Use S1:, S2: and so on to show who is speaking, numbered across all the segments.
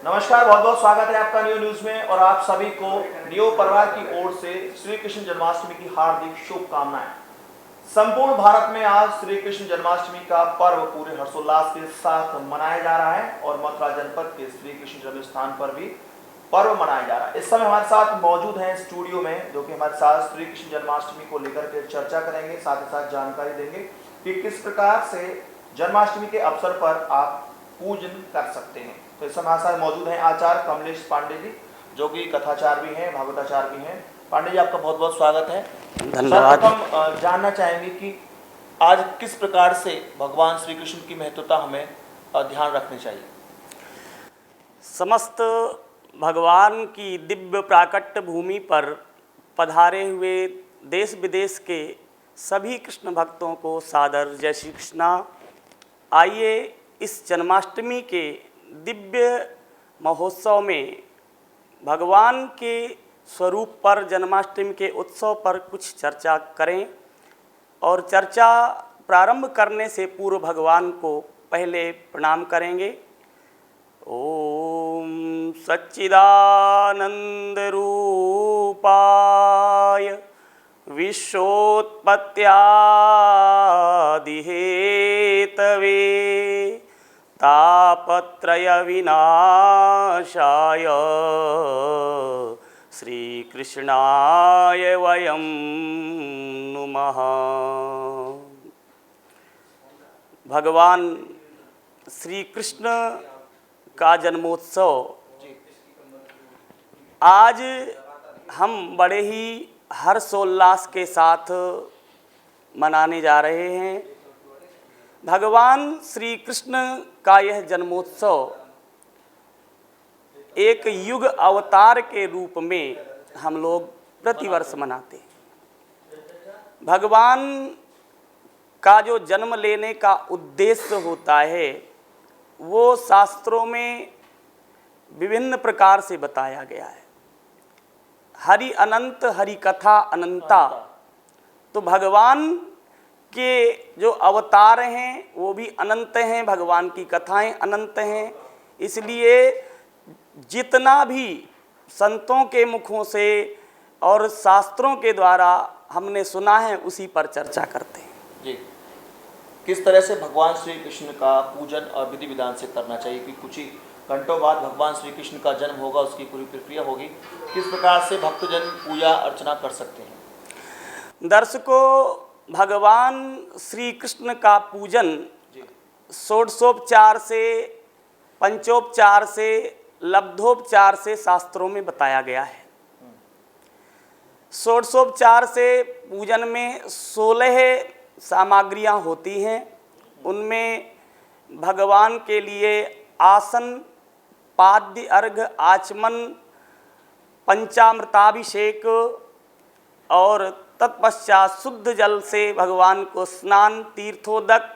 S1: नमस्कार, बहुत बहुत स्वागत है आपका न्यू न्यूज में और आप सभी को नियो परिवार की ओर से श्री कृष्ण जन्माष्टमी की हार्दिक शुभकामनाएं। संपूर्ण भारत में आज श्री कृष्ण जन्माष्टमी का पर्व पूरे हर्षोल्लास के साथ मनाया जा रहा है और मथुरा जनपद के श्री कृष्ण जन्म स्थान पर भी पर्व मनाया जा रहा है। इस समय हमारे साथ मौजूद हैं स्टूडियो में, जो कि हमारे साथ श्री कृष्ण जन्माष्टमी को लेकर के चर्चा करेंगे, साथ ही साथ जानकारी देंगे कि किस प्रकार से जन्माष्टमी के अवसर पर आप पूजन कर सकते हैं। तो इस समय हमारे साथ मौजूद हैं आचार्य कमलेश पांडे जी, जो कि कथाचार भी हैं, भागवताचार भी हैं। पांडे जी, आपका बहुत बहुत स्वागत है।
S2: धन्यवाद।
S1: हम जानना चाहेंगे कि आज किस प्रकार से भगवान श्री कृष्ण की महत्वता हमें ध्यान रखनी चाहिए।
S2: समस्त भगवान की दिव्य प्राकट्य भूमि पर पधारे हुए देश विदेश के सभी कृष्ण भक्तों को सादर जय श्री कृष्णा। आइए इस जन्माष्टमी के दिव्य महोत्सव में भगवान के स्वरूप पर, जन्माष्टमी के उत्सव पर कुछ चर्चा करें। और चर्चा प्रारंभ करने से पूर्व भगवान को पहले प्रणाम करेंगे। ओम सच्चिदानंद रूपाय विश्वोत्पत्त्यादिहेतवे तापत्रय विनाशाय श्रीकृष्णाय वयं नुमः। भगवान श्री कृष्ण का जन्मोत्सव आज हम बड़े ही हर्षोल्लास के साथ मनाने जा रहे हैं। भगवान श्री कृष्ण का यह जन्मोत्सव एक युग अवतार के रूप में हम लोग प्रतिवर्ष मनाते हैं। भगवान का जो जन्म लेने का उद्देश्य होता है वो शास्त्रों में विभिन्न प्रकार से बताया गया है। हरि अनंत, हरि कथा अनंता। तो भगवान के जो अवतार हैं वो भी अनंत हैं, भगवान की कथाएं अनंत हैं। इसलिए जितना भी संतों के मुखों से और शास्त्रों के द्वारा हमने सुना है उसी पर चर्चा करते हैं।
S1: जी, किस तरह से भगवान श्री कृष्ण का पूजन और विधि विधान से करना चाहिए कि कुछ ही घंटों बाद भगवान श्री कृष्ण का जन्म होगा, उसकी पूरी प्रक्रिया होगी, किस प्रकार से भक्तजन पूजा अर्चना कर सकते हैं?
S2: दर्शकों, भगवान श्री कृष्ण का पूजन षोडशोपचार से, पंचोपचार से, लब्धोपचार से शास्त्रों में बताया गया है। षोडशोपचार से पूजन में 16 सामग्रियां होती हैं। उनमें भगवान के लिए आसन, पाद्य अर्घ्य, आचमन, पंचामृताभिषेक और तत्पश्चात शुद्ध जल से भगवान को स्नान, तीर्थोदक,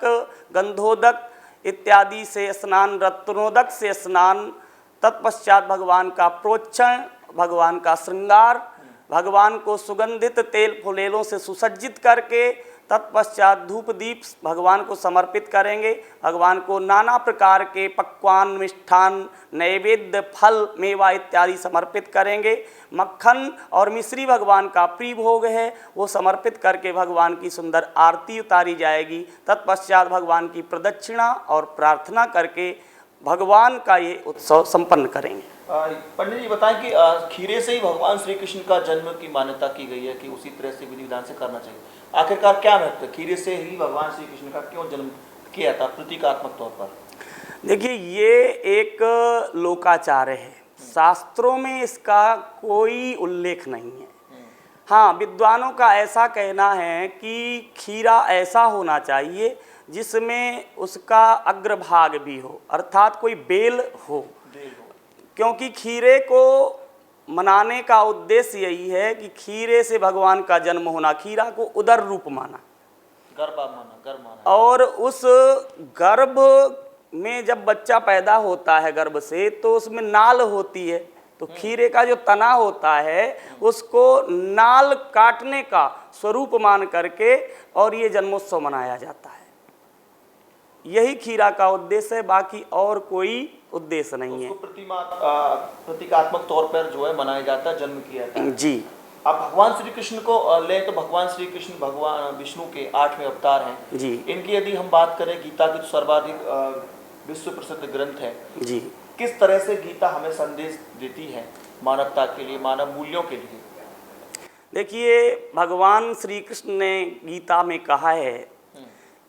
S2: गंधोदक इत्यादि से स्नान, रत्नोदक से स्नान, तत्पश्चात भगवान का प्रोक्षण, भगवान का श्रृंगार, भगवान को सुगंधित तेल फुलेलों से सुसज्जित करके तत्पश्चात धूप दीप भगवान को समर्पित करेंगे। भगवान को नाना प्रकार के पकवान, मिष्ठान, नैवेद्य, फल, मेवा इत्यादि समर्पित करेंगे। मक्खन और मिश्री भगवान का प्रिय भोग है, वो समर्पित करके भगवान की सुंदर आरती उतारी जाएगी। तत्पश्चात भगवान की प्रदक्षिणा और प्रार्थना करके भगवान का ये उत्सव संपन्न करेंगे।
S1: पंडित जी बताएं कि खीरे से ही भगवान श्री कृष्ण का जन्म की मान्यता की गई है कि उसी तरह से विधि विधान से करना चाहिए। आखिरकार क्या महत्व है, खीरे से ही भगवान श्री कृष्ण का क्यों जन्म किया था प्रतीकात्मक तौर पर?
S2: देखिए, ये एक लोकाचार है, शास्त्रों में इसका कोई उल्लेख नहीं है। हाँ, विद्वानों का ऐसा कहना है कि खीरा ऐसा होना चाहिए जिसमें उसका अग्रभाग भी हो, अर्थात कोई बेल हो। क्योंकि खीरे को मनाने का उद्देश्य यही है कि खीरे से भगवान का जन्म होना, खीरा को उदर रूप माना, गर्भ माना। और उस गर्भ में जब बच्चा पैदा होता है गर्भ से, तो उसमें नाल होती है। तो खीरे का जो तना होता है उसको नाल काटने का स्वरूप मान करके और ये जन्मोत्सव मनाया जाता है। यही खीरा का उद्देश्य है, बाकी और कोई उद्देश्य नहीं है।
S1: उसको प्रतीकात्मक तौर पर जो है मनाया जाता है, जन्म किया जाता है।
S2: जी।
S1: अब भगवान श्री कृष्ण को ले तो भगवान श्री कृष्ण भगवान विष्णु के 8वें अवतार हैं
S2: जी।
S1: इनकी यदि हम बात करें, गीता की तो सर्वाधिक विश्व प्रसिद्ध ग्रंथ है
S2: जी।
S1: किस तरह से गीता हमें संदेश देती है मानवता के लिए, मानव मूल्यों के लिए?
S2: देखिए, भगवान श्री कृष्ण ने गीता में कहा है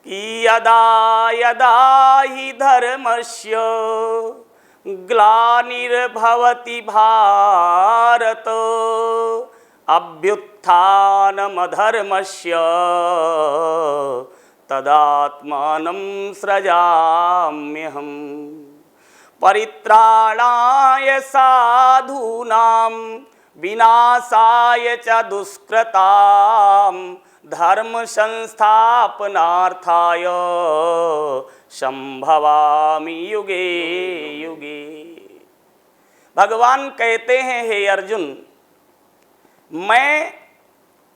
S2: कि यदा यदा हि धर्मस्य ग्लानिर्भवति भारत अभ्युत्थानमधर्मस्य तदात्मानं सृजाम्यहम् परित्राणाय साधूनां विनाशाय च दुष्कृतां धर्म संस्थापनार्थाय संभवामि युगे युगे। भगवान कहते हैं, हे अर्जुन, मैं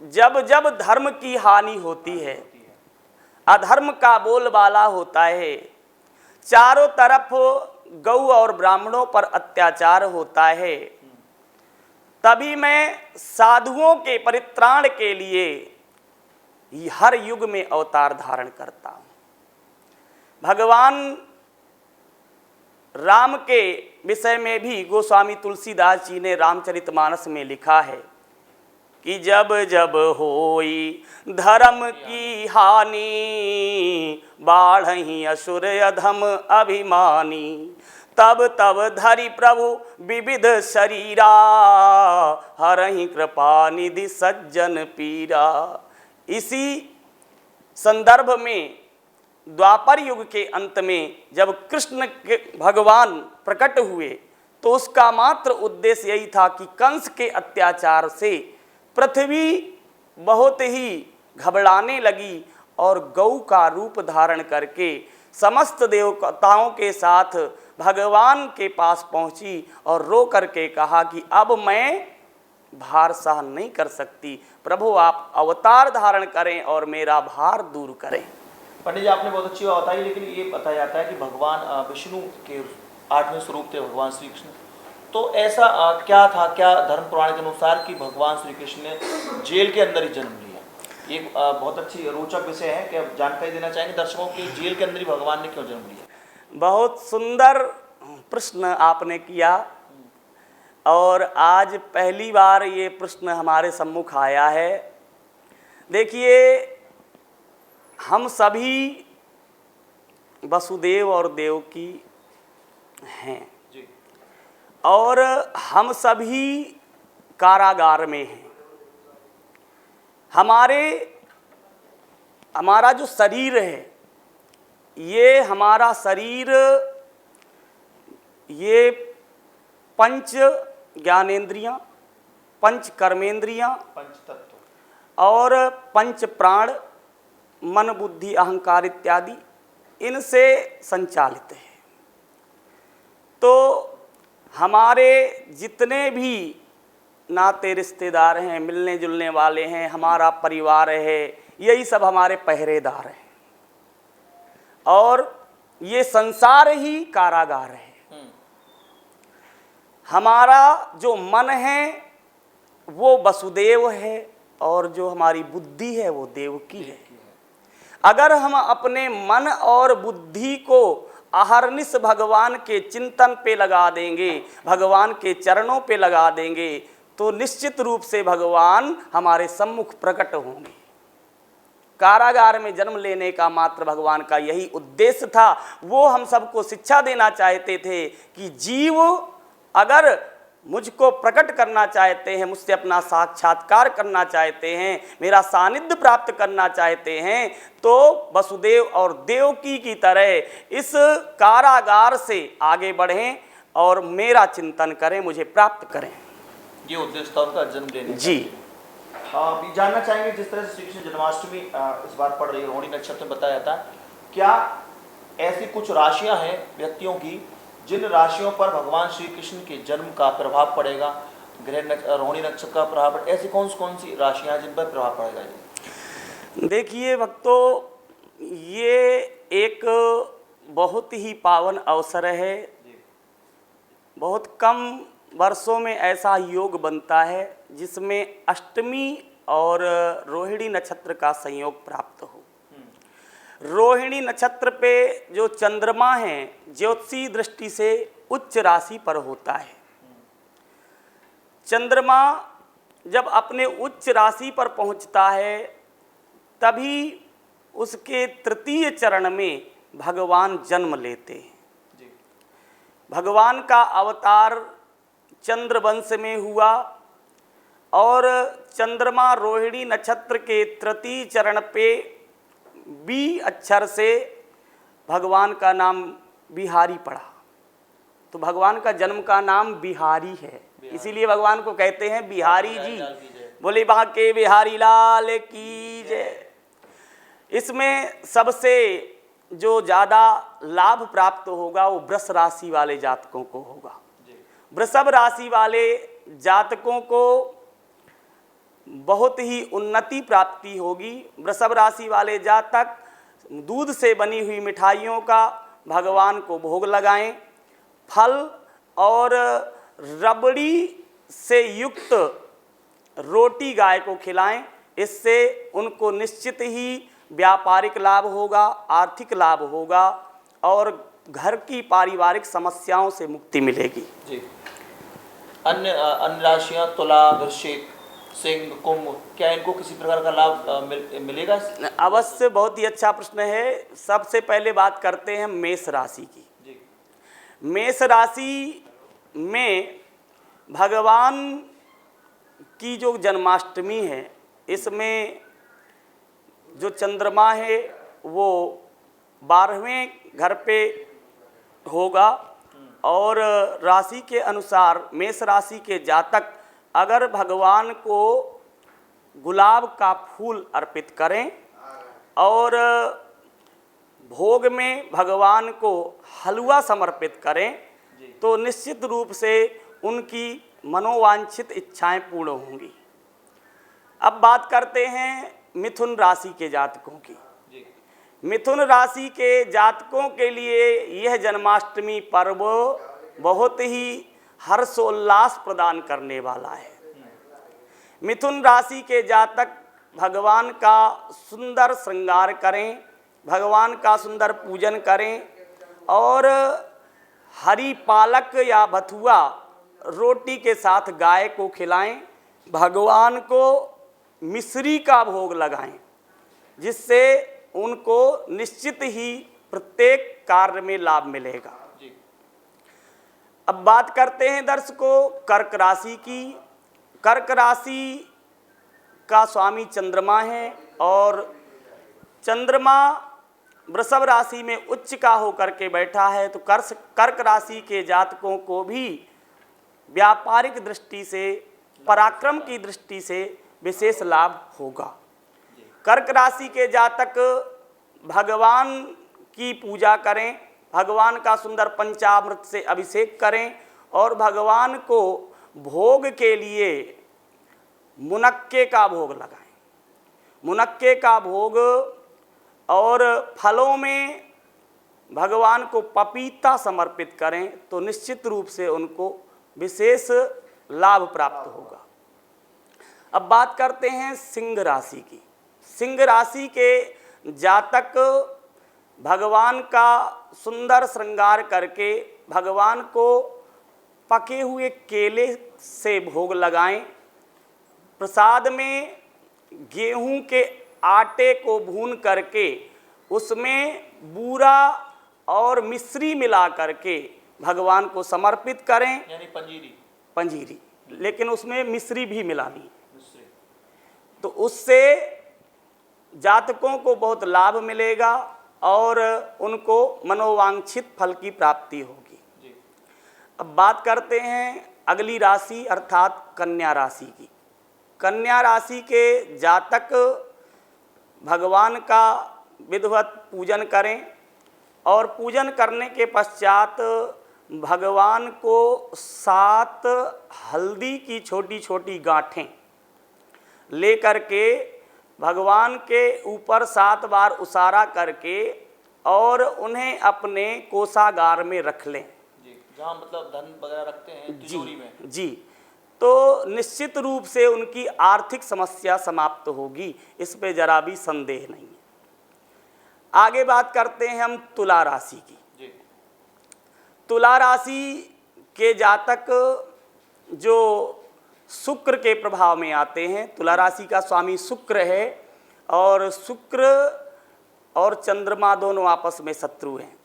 S2: जब जब धर्म की हानि होती है, अधर्म का बोलबाला होता है, चारों तरफ गौ और ब्राह्मणों पर अत्याचार होता है, तभी मैं साधुओं के परित्राण के लिए हर युग में अवतार धारण करता हूं। भगवान राम के विषय में भी गोस्वामी तुलसीदास जी ने रामचरितमानस में लिखा है कि जब जब होई धर्म की हानि बाढ़हि असुर अधम अभिमानी तब तब धरि प्रभु विविध शरीरा हरहि कृपा निधि सज्जन पीरा। इसी संदर्भ में द्वापर युग के अंत में जब कृष्ण के भगवान प्रकट हुए तो उसका मात्र उद्देश्य यही था कि कंस के अत्याचार से पृथ्वी बहुत ही घबराने लगी और गौ का रूप धारण करके समस्त देवताओं के साथ भगवान के पास पहुंची और रो करके कहा कि अब मैं भार सहन नहीं कर सकती, प्रभु आप अवतार धारण करें और मेरा भार दूर करें।
S1: पंडित जी, आपने बहुत अच्छी बात बताई, लेकिन ये बताया जाता है कि भगवान विष्णु के 8वें स्वरूप थे भगवान श्री कृष्ण। तो ऐसा क्या था, क्या धर्म पुराण के अनुसार कि भगवान श्री कृष्ण ने जेल के अंदर ही जन्म लिया? ये बहुत अच्छी रोचक विषय है कि आप जानकारी देना चाहेंगे दर्शकों की, जेल के अंदर ही भगवान ने क्यों जन्म लिया?
S2: बहुत सुंदर प्रश्न आपने किया और आज पहली बार ये प्रश्न हमारे सम्मुख आया है। देखिए, हम सभी वसुदेव और देवकी हैं
S1: जी।
S2: और हम सभी कारागार में हैं। हमारा जो शरीर है, ये हमारा शरीर ये पंच ज्ञानेंद्रियां, पंच कर्मेंद्रियां,
S1: पंच तत्व
S2: और पंच प्राण, मन बुद्धि अहंकार इत्यादि इनसे संचालित है। तो हमारे जितने भी नाते रिश्तेदार हैं, मिलने जुलने वाले हैं, हमारा परिवार है, यही सब हमारे पहरेदार हैं और ये संसार ही कारागार है। हमारा जो मन है वो वसुदेव है और जो हमारी बुद्धि है वो देवकी है। अगर हम अपने मन और बुद्धि को अहरनिश भगवान के चिंतन पे लगा देंगे, भगवान के चरणों पे लगा देंगे, तो निश्चित रूप से भगवान हमारे सम्मुख प्रकट होंगे। कारागार में जन्म लेने का मात्र भगवान का यही उद्देश्य था। वो हम सबको शिक्षा देना चाहते थे कि जीव अगर मुझको प्रकट करना चाहते हैं, मुझसे अपना साक्षात्कार करना चाहते हैं, मेरा सानिध्य प्राप्त करना चाहते हैं, तो वसुदेव और देवकी की तरह इस कारागार से आगे बढ़ें और मेरा चिंतन करें, मुझे प्राप्त करें।
S1: ये उद्देश्य था उनका जन्म लेने।
S2: जी।
S1: भी जानना चाहेंगे, जिस तरह से श्री कृष्ण जन्माष्टमी इस बार पड़ रही है, रोहिणी नक्षत्र में बताया जाता है, क्या ऐसी कुछ राशियां हैं व्यक्तियों की जिन राशियों पर भगवान श्री कृष्ण के जन्म का प्रभाव पड़ेगा, ग्रह रोहिणी नक्षत्र का प्रभाव, ऐसी कौन सी राशियां जिन पर प्रभाव पड़ेगा? जी
S2: देखिए भक्तों, ये एक बहुत ही पावन अवसर है बहुत कम वर्षों में ऐसा योग बनता है जिसमें अष्टमी और रोहिणी नक्षत्र का संयोग प्राप्त हो। रोहिणी नक्षत्र पे जो चंद्रमा है ज्योतिषीय दृष्टि से उच्च राशि पर होता है। चंद्रमा जब अपने उच्च राशि पर पहुंचता है तभी उसके तृतीय चरण में भगवान जन्म लेते हैं। भगवान का अवतार चंद्रवंश में हुआ और चंद्रमा रोहिणी नक्षत्र के तृतीय चरण पे बी अक्षर से भगवान का नाम बिहारी पड़ा, तो भगवान का जन्म का नाम बिहारी है, इसीलिए भगवान को कहते हैं बिहारी जी। बोले बांके बिहारी लाल की जय। इसमें सबसे जो ज़्यादा लाभ प्राप्त होगा वो वृष राशि वाले जातकों को होगा। वृषभ राशि वाले जातकों को बहुत ही उन्नति प्राप्ति होगी। वृषभ राशि वाले जातक दूध से बनी हुई मिठाइयों का भगवान को भोग लगाएं, फल और रबड़ी से युक्त रोटी गाय को खिलाएं, इससे उनको निश्चित ही व्यापारिक लाभ होगा, आर्थिक लाभ होगा और घर की पारिवारिक समस्याओं से मुक्ति मिलेगी।
S1: जी। अन्य राशियां तुला, वृश्चिक, सिंह, कुंभ, क्या इनको किसी प्रकार का लाभ मिलेगा?
S2: अवश्य, बहुत ही अच्छा प्रश्न है। सबसे पहले बात करते हैं मेष राशि की।
S1: जी।
S2: मेष राशि में भगवान की जो जन्माष्टमी है, इसमें जो चंद्रमा है वो 12वें घर पे होगा और राशि के अनुसार मेष राशि के जातक अगर भगवान को गुलाब का फूल अर्पित करें और भोग में भगवान को हलवा समर्पित करें तो निश्चित रूप से उनकी मनोवांछित इच्छाएं पूर्ण होंगी। अब बात करते हैं मिथुन राशि के जातकों की। मिथुन राशि के जातकों के लिए यह जन्माष्टमी पर्व बहुत ही हर्षोल्लास प्रदान करने वाला है। मिथुन राशि के जातक भगवान का सुंदर श्रृंगार करें, भगवान का सुंदर पूजन करें और हरी पालक या बथुआ रोटी के साथ गाय को खिलाएं, भगवान को मिश्री का भोग लगाएं, जिससे उनको निश्चित ही प्रत्येक कार्य में लाभ मिलेगा। अब बात करते हैं दर्शकों कर्क राशि की। कर्क राशि का स्वामी चंद्रमा है और चंद्रमा वृषभ राशि में उच्च का होकर के बैठा है, तो कर्क राशि के जातकों को भी व्यापारिक दृष्टि से, पराक्रम की दृष्टि से विशेष लाभ होगा। कर्क राशि के जातक भगवान की पूजा करें, भगवान का सुंदर पंचामृत से अभिषेक करें और भगवान को भोग के लिए मुनक्के का भोग लगाएं। मुनक्के का भोग और फलों में भगवान को पपीता समर्पित करें तो निश्चित रूप से उनको विशेष लाभ प्राप्त होगा। अब बात करते हैं सिंह राशि की। सिंह राशि के जातक भगवान का सुंदर श्रृंगार करके भगवान को पके हुए केले से भोग लगाएं, प्रसाद में गेहूं के आटे को भून करके उसमें बूरा और मिश्री मिला करके भगवान को समर्पित करें,
S1: यानी
S2: पंजीरी, लेकिन उसमें मिश्री भी मिलानी, तो उससे जातकों को बहुत लाभ मिलेगा और उनको मनोवांछित फल की प्राप्ति होगी। अब बात करते हैं अगली राशि अर्थात कन्या राशि की। कन्या राशि के जातक भगवान का विधिवत पूजन करें और पूजन करने के पश्चात भगवान को 7 हल्दी की छोटी छोटी गांठें ले करके भगवान के ऊपर 7 बार उसारा करके और उन्हें अपने कोषागार में रख लें।
S1: जहाँ मतलब धन वगैरह रखते हैं तिजोरी में।
S2: जी, तो निश्चित रूप से उनकी आर्थिक समस्या समाप्त होगी, इस पे जरा भी संदेह नहीं है। आगे बात करते हैं हम तुला राशि की।
S1: जी।
S2: तुला राशि के जातक जो शुक्र के प्रभाव में आते हैं, तुला राशि का स्वामी शुक्र है और शुक्र और चंद्रमा दोनों आपस में शत्रु हैं।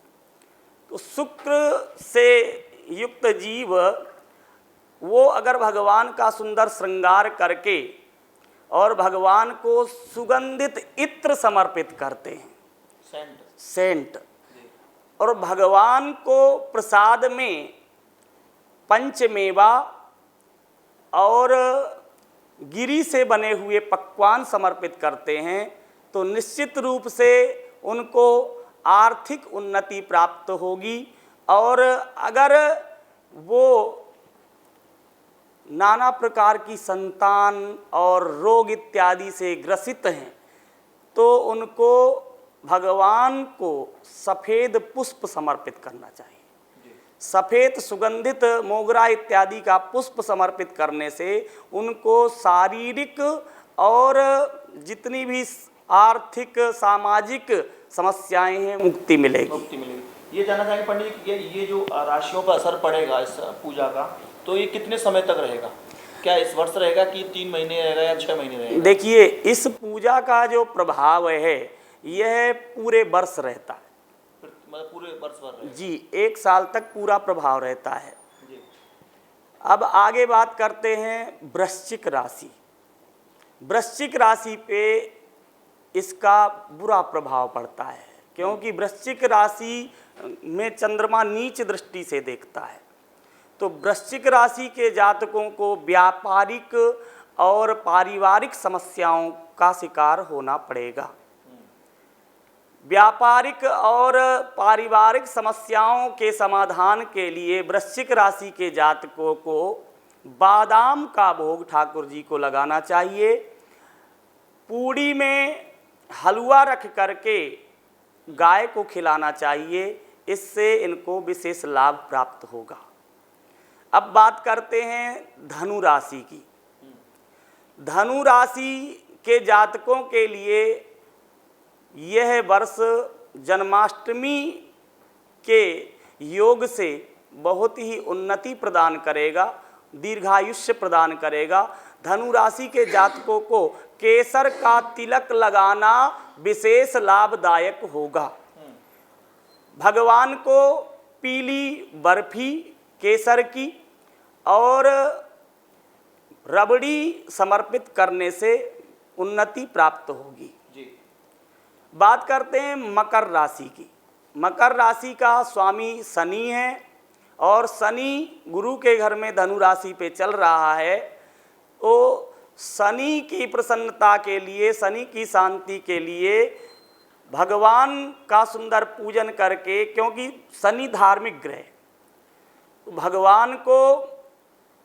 S2: तो शुक्र से युक्त जीव वो अगर भगवान का सुंदर श्रृंगार करके और भगवान को सुगंधित इत्र समर्पित करते हैं, सेंट, और भगवान को प्रसाद में पंचमेवा और गिरी से बने हुए पकवान समर्पित करते हैं, तो निश्चित रूप से उनको आर्थिक उन्नति प्राप्त होगी। और अगर वो नाना प्रकार की संतान और रोग इत्यादि से ग्रसित हैं तो उनको भगवान को सफ़ेद पुष्प समर्पित करना चाहिए। सफ़ेद सुगंधित मोगरा इत्यादि का पुष्प समर्पित करने से उनको शारीरिक और जितनी भी आर्थिक सामाजिक समस्याएं हैं मुक्ति मिलेगी।
S1: ये जानना चाहेंगे पंडित जी कि ये जो राशियों पर असर पड़ेगा इस पूजा का, तो ये कितने समय तक रहेगा? क्या इस वर्ष रहेगा कि 3 महीने रहेगा या 6 महीने रहेगा?
S2: देखिए, इस पूजा का जो प्रभाव है यह पूरे वर्ष रहता है,
S1: मतलब पूरे वर्ष भर रहेगा।
S2: जी, 1 साल तक पूरा प्रभाव रहता है।
S1: जी।
S2: अब आगे बात करते हैं वृश्चिक राशि। वृश्चिक राशि पे इसका बुरा प्रभाव पड़ता है, क्योंकि वृश्चिक राशि में चंद्रमा नीच दृष्टि से देखता है। तो वृश्चिक राशि के जातकों को व्यापारिक और पारिवारिक समस्याओं का शिकार होना पड़ेगा। व्यापारिक और पारिवारिक समस्याओं के समाधान के लिए वृश्चिक राशि के जातकों को बादाम का भोग ठाकुर जी को लगाना चाहिए। पूड़ी में हलवा रख करके गाय को खिलाना चाहिए, इससे इनको विशेष लाभ प्राप्त होगा। अब बात करते हैं धनु राशि की। धनु राशि के जातकों के लिए यह वर्ष जन्माष्टमी के योग से बहुत ही उन्नति प्रदान करेगा, दीर्घायुष्य प्रदान करेगा। धनु राशि के जातकों को केसर का तिलक लगाना विशेष लाभदायक होगा। भगवान को पीली बर्फी केसर की और रबड़ी समर्पित करने से उन्नति प्राप्त होगी।
S1: जी।
S2: बात करते हैं मकर राशि की। मकर राशि का स्वामी शनि है और शनि गुरु के घर में धनु राशि पे चल रहा है। तो शनि की प्रसन्नता के लिए, शनि की शांति के लिए भगवान का सुंदर पूजन करके, क्योंकि शनि धार्मिक ग्रह, तो भगवान को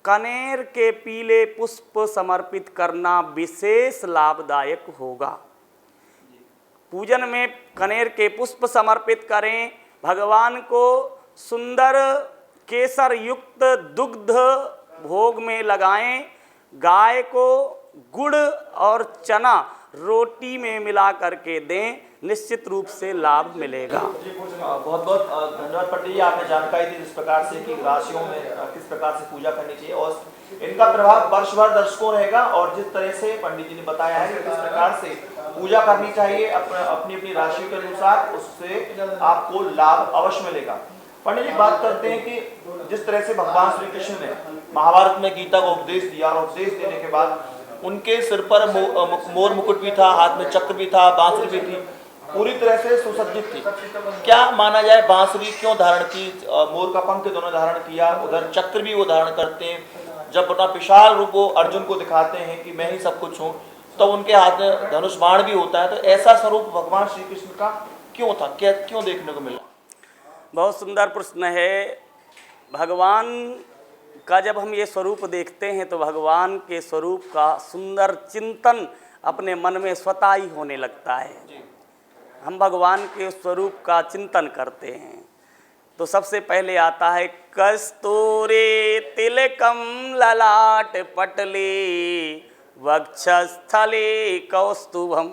S2: कनेर के पीले पुष्प समर्पित करना विशेष लाभदायक होगा। पूजन में कनेर के पुष्प समर्पित करें, भगवान को सुंदर केसर युक्त दुग्ध भोग में लगाएं, गाय को गुड़ और चना रोटी में मिला करके दें, निश्चित रूप से लाभ मिलेगा।
S1: बहुत बहुत धन्यवाद पंडित जी, आपने जानकारी दी जिस प्रकार से कि राशियों में किस प्रकार से पूजा करनी चाहिए और इनका प्रभाव वर्ष भर दर्शकों रहेगा। और जिस तरह से पंडित जी ने बताया है कि किस प्रकार से पूजा करनी चाहिए अपनी अपनी राशि के अनुसार, उससे आपको लाभ अवश्य मिलेगा। पंडित जी, बात करते हैं कि जिस तरह से भगवान श्री कृष्ण ने महाभारत में गीता को उपदेश दिया और उपदेश देने के बाद उनके सिर पर मोर मुकुट भी था, हाथ में चक्र भी था, बांसुरी भी थी, पूरी तरह से सुसज्जित थी। क्या माना जाए, बांसुरी क्यों धारण की, मोर का पंख दोनों धारण किया, उधर चक्र भी वो धारण करते हैं। जब अपना विशाल रूप वो अर्जुन को दिखाते हैं कि मैं ही सब कुछ हूँ, तो उनके हाथ में धनुष बाण भी होता है। तो ऐसा स्वरूप भगवान श्री कृष्ण का क्यों था, क्या क्यों देखने को मिला?
S2: बहुत सुंदर प्रश्न है। भगवान का जब हम ये स्वरूप देखते हैं तो भगवान के स्वरूप का सुंदर चिंतन अपने मन में स्वतः ही होने लगता है। हम भगवान के स्वरूप का चिंतन करते हैं। तो सबसे पहले आता है कस्तूरे तिलकम ललाट पटले वक्षस्थले कौस्तुभम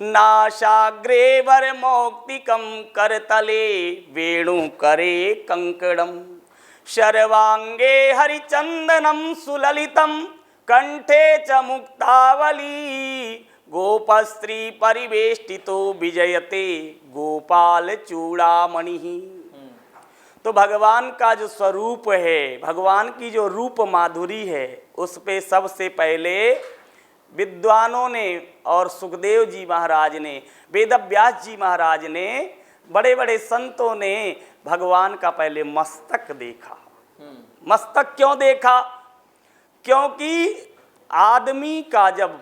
S2: नाशाग्रे वरमौक्तिकं करतले वेणुकरे कंकणम शर्वांगे हरिचंदनम सुललितम कंठे च मुक्तावली गोपस्त्री परिवेष्टितो विजयते गोपाल चूड़ामणि। तो भगवान का जो स्वरूप है, भगवान की जो रूप माधुरी है, उस पे सबसे पहले विद्वानों ने और सुखदेव जी महाराज ने, वेदव्यास जी महाराज ने, बड़े बड़े संतों ने भगवान का पहले मस्तक देखा। मस्तक क्यों देखा? क्योंकि आदमी का जब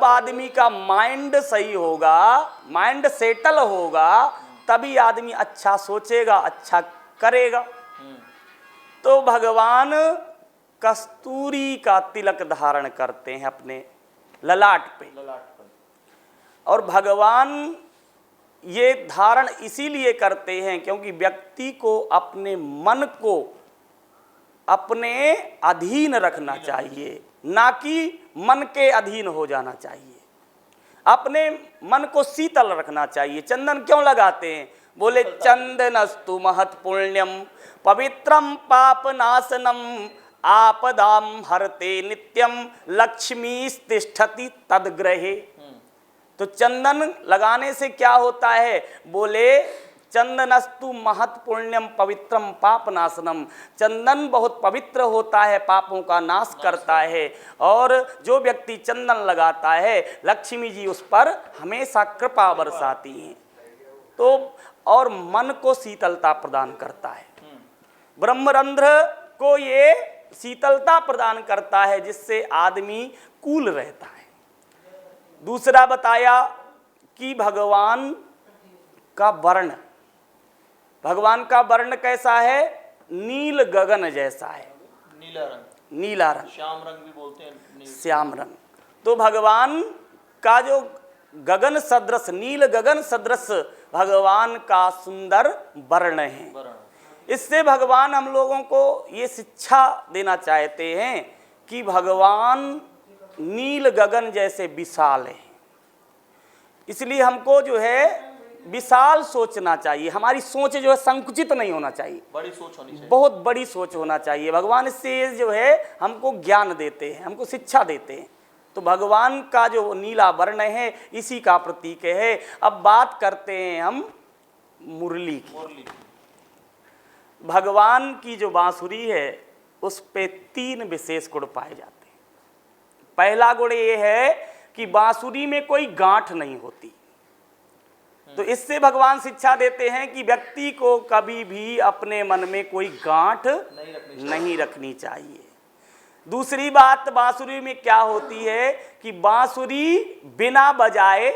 S2: आदमी का माइंड सही होगा, माइंड सेटल होगा, तभी आदमी अच्छा सोचेगा, अच्छा करेगा। तो भगवान कस्तूरी का तिलक धारण करते हैं अपने ललाट पे। और भगवान ये धारण इसीलिए करते हैं क्योंकि व्यक्ति को अपने मन को अपने अधीन रखना चाहिए, ना कि मन के अधीन हो जाना चाहिए। अपने मन को शीतल रखना चाहिए। चंदन क्यों लगाते हैं? बोले चंदनस्तु महत् पुण्यम पवित्रम पापनाशनम आपदाम हरते नित्यम लक्ष्मी तिष्ठति तद्ग्रहे। तो चंदन लगाने से क्या होता है? बोले चंदनस्तु महत् पुण्यम पवित्रम पापनाशनम। चंदन बहुत पवित्र होता है, पापों का नाश करता है। और जो व्यक्ति चंदन लगाता है, लक्ष्मी जी उस पर हमेशा कृपा बरसाती हैं। तो और मन को शीतलता प्रदान करता है। ब्रह्मरंध्र को ये शीतलता प्रदान करता है, जिससे आदमी कूल रहता है। दूसरा बताया कि भगवान का वर्ण, भगवान का वर्ण कैसा है? नील गगन जैसा है।
S1: नीला रंग,
S2: नीला रंग,
S1: श्याम रंग भी बोलते हैं,
S2: श्याम रंग। तो भगवान का जो गगन सदृश, नील गगन सदृश भगवान का सुंदर वर्ण है। इससे भगवान हम लोगों को ये शिक्षा देना चाहते हैं कि भगवान नील गगन जैसे विशाल है। इसलिए हमको जो है विशाल सोचना चाहिए। हमारी सोच जो है संकुचित नहीं होना चाहिए,
S1: बड़ी सोच होनी चाहिए,
S2: बहुत बड़ी सोच होना चाहिए। भगवान इससे जो है हमको ज्ञान देते हैं, हमको शिक्षा देते हैं। तो भगवान का जो नीला वर्ण है इसी का प्रतीक है। अब बात करते हैं हम मुरली की। भगवान की जो बांसुरी है उस पे 3 विशेष गुण पाए जाते हैं। पहला गुण ये है कि बांसुरी में कोई गांठ नहीं होती। तो इससे भगवान शिक्षा देते हैं कि व्यक्ति को कभी भी अपने मन में कोई गांठ नहीं रखनी चाहिए। दूसरी बात, बांसुरी में क्या होती है कि बांसुरी बिना बजाए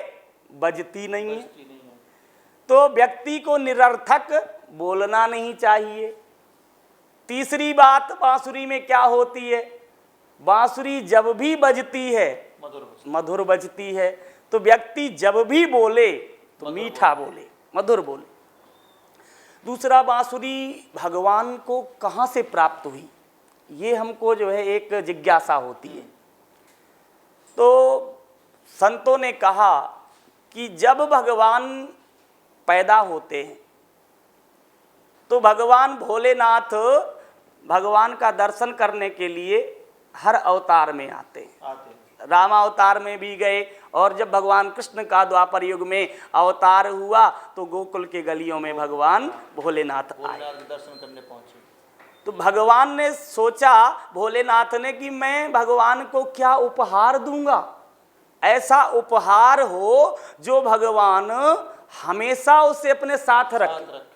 S2: बजती नहीं है। तो व्यक्ति को निरर्थक बोलना नहीं चाहिए। तीसरी बात, बांसुरी में क्या होती है? बांसुरी जब भी बजती है मधुर बजती है। तो व्यक्ति जब भी बोले तो मीठा बोले, मधुर बोले। दूसरा, बांसुरी भगवान को कहाँ से प्राप्त हुई, ये हमको जो है एक जिज्ञासा होती है। तो संतों ने कहा कि जब भगवान पैदा होते हैं तो भगवान भोलेनाथ भगवान का दर्शन करने के लिए हर अवतार में आते हैं। रामावतार में भी गए, और जब भगवान कृष्ण का द्वापर युग में अवतार हुआ तो गोकुल के गलियों में भगवान भोलेनाथ आए,
S1: दर्शन करने पहुंचे।
S2: तो भगवान ने सोचा, भोलेनाथ ने, कि मैं भगवान को क्या उपहार दूंगा, ऐसा उपहार हो जो भगवान हमेशा उसे अपने साथ रखे।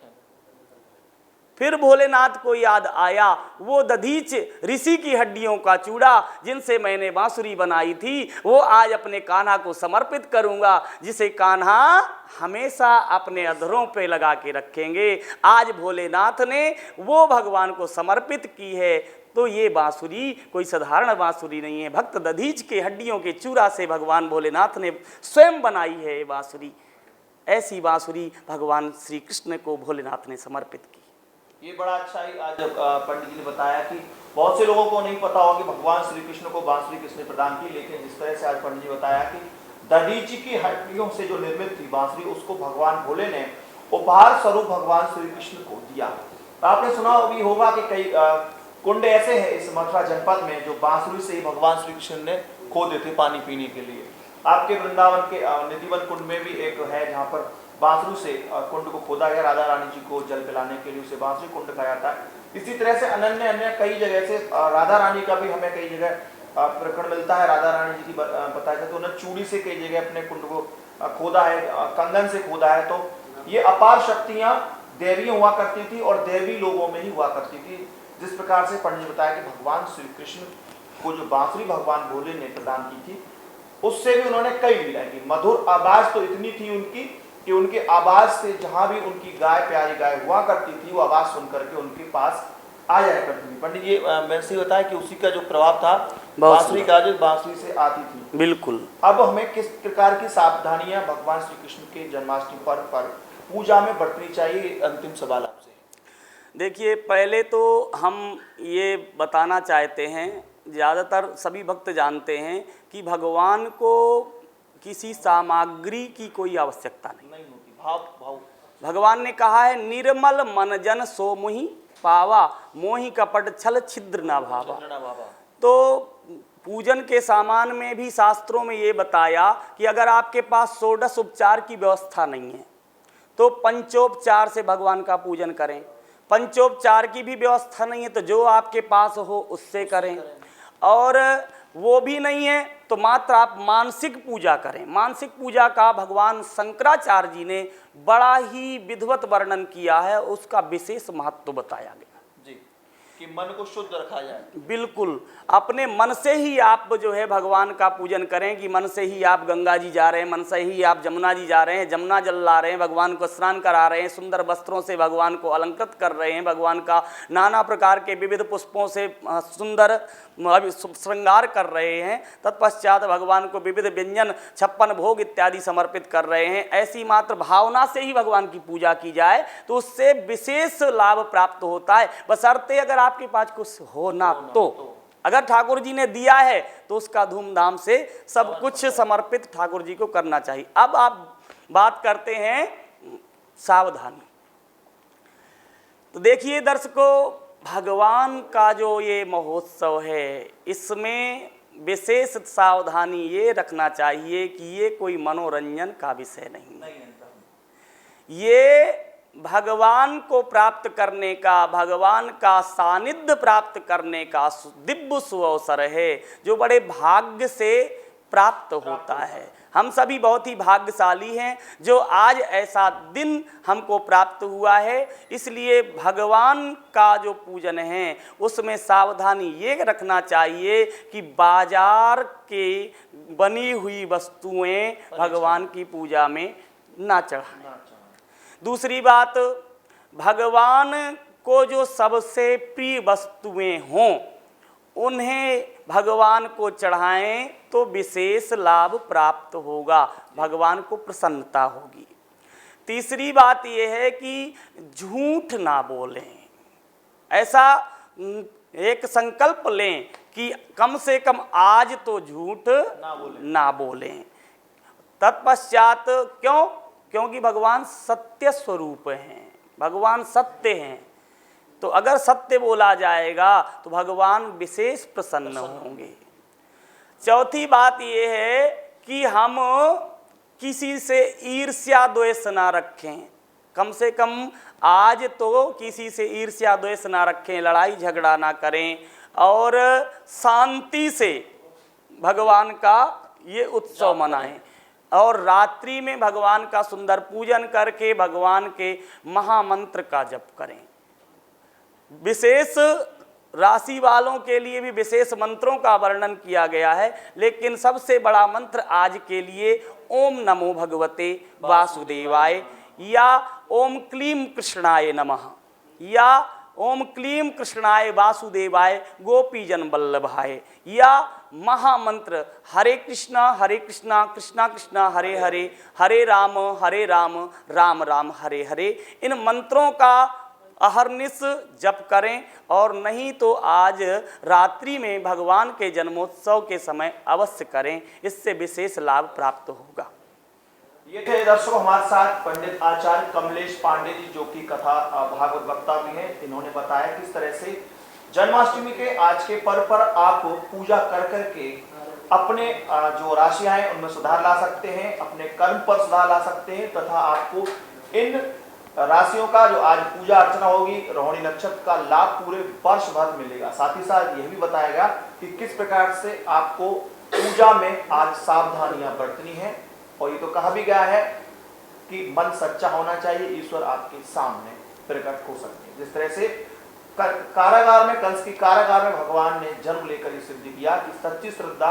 S2: फिर भोलेनाथ को याद आया वो दधीच ऋषि की हड्डियों का चूड़ा जिनसे मैंने बांसुरी बनाई थी, वो आज अपने कान्हा को समर्पित करूंगा, जिसे कान्हा हमेशा अपने अधरों पे लगा के रखेंगे। आज भोलेनाथ ने वो भगवान को समर्पित की है। तो ये बांसुरी कोई साधारण बांसुरी नहीं है, भक्त दधीच के हड्डियों के चूड़ा से भगवान भोलेनाथ ने स्वयं बनाई है ये बांसुरी। ऐसी बांसुरी भगवान श्री कृष्ण को भोलेनाथ ने समर्पित की।
S1: ये बड़ा अच्छा ही आज पंडित जी ने बताया कि बहुत से लोगों को नहीं पता होगा कि भगवान श्री कृष्ण को बांसुरी किसने प्रदान की, लेकिन जिस तरह से आज पंडित जी बताया कि दधीची की हड्डियों से जो निर्मित थी बांसुरी, उसको भगवान भोले ने उपहार स्वरूप भगवान श्री कृष्ण को दिया। आपने सुना भी होगा कि कई कुंड ऐसे हैं इस मथुरा जनपद में जो बांसुरी से ही भगवान श्री कृष्ण ने खोदे थे पानी पीने के लिए। आपके वृंदावन के निधिवन कुंड में भी एक है जहाँ पर बांसुरी से कुंड को खोदा गया, राधा रानी जी को जल पिलाने के लिए उसे बांसुरी कुंड कहा जाता है। इसी तरह से अन्य अन्य कई जगह से राधा रानी का भी हमें कई जगह प्रकरण मिलता है। राधा रानी जी की बताया जाए तो उन्होंने चूड़ी से कई जगह अपने कुंड को खोदा है, कंगन से खोदा है। तो ये अपार शक्तियां देवी हुआ करती थी और देवी लोगों में ही हुआ करती थी। जिस प्रकार से पंडित ने बताया कि भगवान श्री कृष्ण को जो बांसुरी भगवान भोले ने प्रदान की थी, उससे भी उन्होंने कई लीलाएं की। मधुर आवाज तो इतनी थी उनकी कि उनके आवाज से जहां भी उनकी गाय, प्यारी गाय हुआ करती थी, वो आवाज सुन करके उनके पास आ जाया करती थी। पंडित जी मैंने से बताया कि उसी का जो प्रभाव था बांसुरी का, जो बांसुरी से आती थी।
S2: बिल्कुल।
S1: अब हमें किस प्रकार की सावधानियां भगवान श्री कृष्ण के जन्माष्टमी पर्व पर पूजा में बरतनी चाहिए, अंतिम सवाल आपसे।
S2: देखिए, पहले तो हम ये बताना चाहते हैं, ज़्यादातर सभी भक्त जानते हैं कि भगवान को किसी सामग्री की कोई आवश्यकता नहीं
S1: होती। भाव
S2: भगवान ने कहा है, निर्मल मन जन सो मुहि पावा, मोहि कपट छल छिद्र ना भावा। तो पूजन के सामान में भी शास्त्रों में ये बताया कि अगर आपके पास षोडश उपचार की व्यवस्था नहीं है तो पंचोपचार से भगवान का पूजन करें। पंचोपचार की भी व्यवस्था नहीं है तो जो आपके पास हो उससे करें, और वो भी नहीं है तो मात्र आप मानसिक पूजा करें। मानसिक पूजा का भगवान शंकराचार्य जी ने बड़ा ही विधिवत वर्णन किया है, उसका विशेष महत्व बताया गया
S1: जी, कि मन को शुद्ध रखा जाए।
S2: बिल्कुल, अपने मन से ही आप जो है भगवान का पूजन करें, कि मन से ही आप गंगा जी जा रहे हैं, मन से ही आप जमुना जी जा रहे हैं, जमुना जल ला रहे हैं, भगवान को स्नान करा रहे हैं, सुंदर वस्त्रों से भगवान को अलंकृत कर रहे हैं, भगवान का नाना प्रकार के विविध पुष्पों से सुंदर श्रृंगार कर रहे हैं, तत्पश्चात भगवान को विविध व्यंजन 56 भोग इत्यादि समर्पित कर रहे हैं। ऐसी मात्र भावना से ही भगवान की पूजा की जाए तो उससे विशेष लाभ प्राप्त होता है, बशर्ते अगर आपके पास कुछ हो ना तो। अगर ठाकुर जी ने दिया है तो उसका धूमधाम से सब कुछ समर्पित ठाकुर जी को करना चाहिए। अब आप बात करते हैं सावधानी। तो देखिए दर्शकों, भगवान का जो ये महोत्सव है, इसमें विशेष सावधानी ये रखना चाहिए कि ये कोई मनोरंजन का विषय नहीं है। ये भगवान को प्राप्त करने का, भगवान का सानिध्य प्राप्त करने का दिव्य सुअवसर है, जो बड़े भाग्य से प्राप्त होता है। हम सभी बहुत ही भाग्यशाली हैं जो आज ऐसा दिन हमको प्राप्त हुआ है। इसलिए भगवान का जो पूजन है उसमें सावधानी ये रखना चाहिए कि बाजार के बनी हुई वस्तुएं भगवान की पूजा में ना चढ़ाएं। दूसरी बात, भगवान को जो सबसे प्रिय वस्तुएं हों उन्हें भगवान को चढ़ाएं तो विशेष लाभ प्राप्त होगा, भगवान को प्रसन्नता होगी। तीसरी बात यह है कि झूठ ना बोलें। ऐसा एक संकल्प लें कि कम से कम आज तो झूठ ना बोलें। तत्पश्चात क्योंकि भगवान सत्य स्वरूप हैं, भगवान सत्य हैं, तो अगर सत्य बोला जाएगा तो भगवान विशेष प्रसन्न होंगे। चौथी बात यह है कि हम किसी से ईर्ष्या द्वेष ना रखें। कम से कम आज तो किसी से ईर्ष्या द्वेष ना रखें, लड़ाई झगड़ा ना करें और शांति से भगवान का ये उत्सव मनाएं। और रात्रि में भगवान का सुंदर पूजन करके भगवान के महामंत्र का जप करें। विशेष राशि वालों के लिए भी विशेष मंत्रों का वर्णन किया गया है, लेकिन सबसे बड़ा मंत्र आज के लिए ओम नमो भगवते वासुदेवाय या ओम क्लीम कृष्णाय नमः या ओम क्लीम कृष्णाय वासुदेवाय गोपी जन वल्लभाय। या महामंत्र हरे कृष्णा कृष्णा कृष्णा हरे हरे, हरे राम राम राम हरे हरे, इन मंत्रों का अहरनिश जप करें। और नहीं तो आज रात्रि में भगवान के जन्मोत्सव के समय अवश्य करें, इससे विशेष लाभ प्राप्त होगा।
S1: ये थे दर्शकों हमारे साथ पंडित आचार्य कमलेश पांडे जी, जो कि कथा भागवत वक्ता भी हैं। इन्होंने बताया किस तरह से जन्माष्टमी के आज के पर्व पर आप पूजा कर करके अपने जो राशियां हैं उनमें सुधार ला सकते हैं, अपने कर्म पर सुधार ला सकते हैं, तथा आपको इन राशियों का जो आज पूजा अर्चना होगी रोहिणी नक्षत्र का लाभ पूरे वर्ष भर मिलेगा। साथ ही साथ यह भी बताएगा कि किस प्रकार से आपको पूजा में आज सावधानियां बरतनी है। और ये तो कहा भी गया है कि मन सच्चा होना चाहिए, ईश्वर आपके सामने प्रकट हो सकते हैं। जिस तरह से कारागार में, कंस की कारागार में भगवान ने जन्म लेकर ये सिद्ध किया कि सच्ची श्रद्धा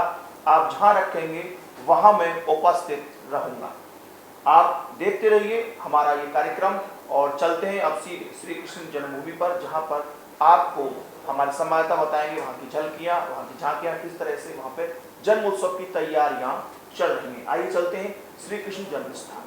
S1: आप जहां रखेंगे वहां मैं उपस्थित रहूंगा। आप देखते रहिए हमारा ये कार्यक्रम और चलते हैं अब श्री कृष्ण जन्मभूमि पर, जहां पर आपको हमारे संवाददाता बताएंगे वहां की झलकियां, वहां की झांकियां, किस तरह से वहां पे जन्मोत्सव की तैयारियां चल रही हैं। आइए चलते हैं श्री कृष्ण जन्म स्थान।